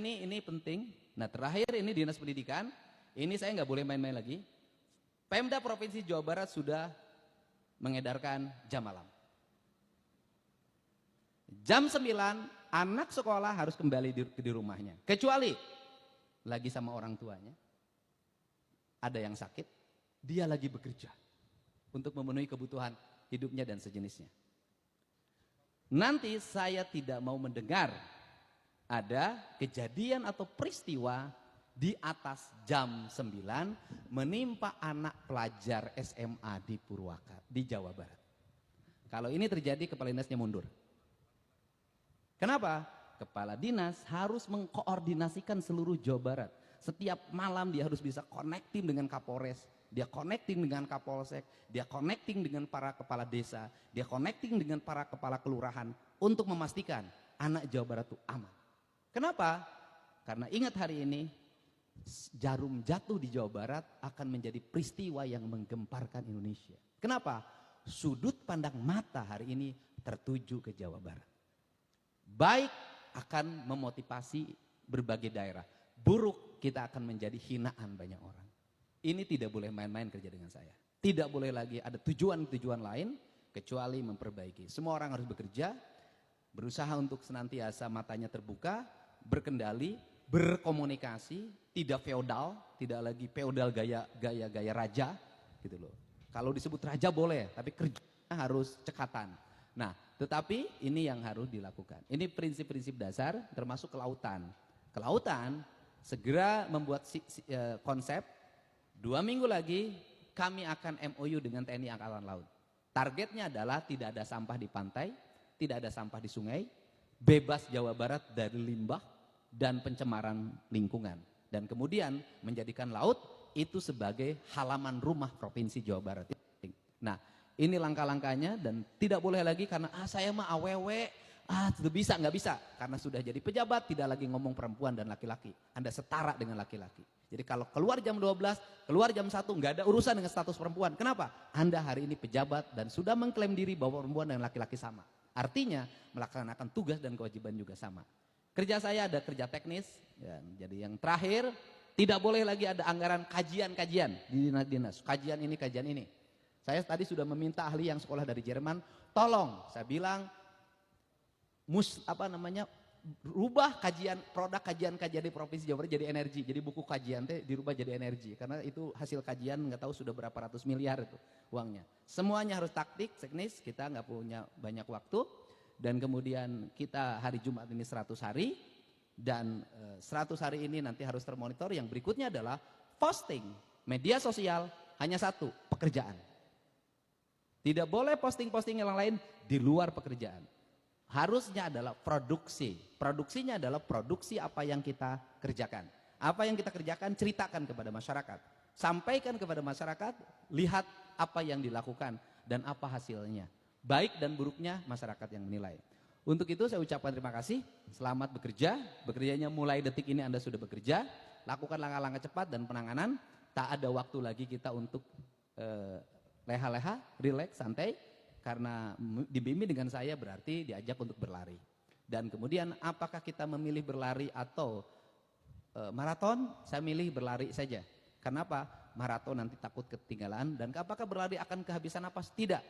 ini penting. Nah, terakhir ini Dinas Pendidikan, ini saya nggak boleh main-main lagi. Pemda Provinsi Jawa Barat sudah mengedarkan jam malam. Jam 9 anak sekolah harus kembali di rumahnya. Kecuali lagi sama orang tuanya, ada yang sakit, dia lagi bekerja untuk memenuhi kebutuhan hidupnya dan sejenisnya. Nanti saya tidak mau mendengar ada kejadian atau peristiwa di atas jam 9 menimpa anak pelajar SMA di Purwakarta, di Jawa Barat. Kalau ini terjadi, kepala dinasnya mundur. Kenapa? Kepala dinas harus mengkoordinasikan seluruh Jawa Barat. Setiap malam dia harus bisa connecting dengan Kapolres, dia connecting dengan Kapolsek, dia connecting dengan para kepala desa, dia connecting dengan para kepala kelurahan untuk memastikan anak Jawa Barat itu aman. Kenapa? Karena ingat hari ini jarum jatuh di Jawa Barat akan menjadi peristiwa yang menggemparkan Indonesia. Kenapa? Sudut pandang mata hari ini tertuju ke Jawa Barat. Baik akan memotivasi berbagai daerah, buruk kita akan menjadi hinaan banyak orang. Ini tidak boleh main-main kerja dengan saya. Tidak boleh lagi ada tujuan-tujuan lain kecuali memperbaiki. Semua orang harus bekerja, berusaha untuk senantiasa matanya terbuka, berkendali, berkomunikasi, tidak feodal, tidak lagi feodal gaya raja gitu loh. Kalau disebut raja boleh, tapi kerjanya harus cekatan. Nah, tetapi ini yang harus dilakukan. Ini prinsip-prinsip dasar termasuk kelautan. Kelautan segera membuat konsep 2 minggu lagi kami akan MOU dengan TNI Angkatan Laut. Targetnya adalah tidak ada sampah di pantai, tidak ada sampah di sungai, bebas Jawa Barat dari limbah dan pencemaran lingkungan. Dan kemudian menjadikan laut itu sebagai halaman rumah Provinsi Jawa Barat. Nah, ini langkah-langkahnya dan tidak boleh lagi karena saya mah awewe, sudah bisa, nggak bisa. Karena sudah jadi pejabat tidak lagi ngomong perempuan dan laki-laki. Anda setara dengan laki-laki. Jadi kalau keluar jam 12, keluar jam 1 nggak ada urusan dengan status perempuan. Kenapa? Anda hari ini pejabat dan sudah mengklaim diri bahwa perempuan dan laki-laki sama. Artinya melaksanakan tugas dan kewajiban juga sama. Kerja saya ada kerja teknis, ya, jadi yang terakhir tidak boleh lagi ada anggaran kajian-kajian di dinas-dinas. Kajian ini, kajian ini. Saya tadi sudah meminta ahli yang sekolah dari Jerman, tolong, saya bilang, rubah kajian produk kajian-kajian di Provinsi Jawa Barat jadi energi. Jadi buku kajian teh dirubah jadi energi karena itu hasil kajian nggak tahu sudah berapa ratus miliar itu uangnya. Semuanya harus taktik, teknis, kita nggak punya banyak waktu dan kemudian kita hari Jumat ini 100 hari dan 100 hari ini nanti harus termonitor. Yang berikutnya adalah posting media sosial hanya satu, pekerjaan. Tidak boleh posting-posting yang lain di luar pekerjaan. Harusnya adalah produksi. Produksinya adalah produksi apa yang kita kerjakan. Apa yang kita kerjakan ceritakan kepada masyarakat. Sampaikan kepada masyarakat, lihat apa yang dilakukan dan apa hasilnya. Baik dan buruknya masyarakat yang menilai. Untuk itu saya ucapkan terima kasih. Selamat bekerja. Bekerjanya mulai detik ini Anda sudah bekerja. Lakukan langkah-langkah cepat dan penanganan. Tak ada waktu lagi kita untuk leha-leha, rileks, santai. Karena dibimbing dengan saya berarti diajak untuk berlari. Dan kemudian apakah kita memilih berlari atau maraton? Saya milih berlari saja. Kenapa? Maraton nanti takut ketinggalan. Dan apakah berlari akan kehabisan napas? Tidak.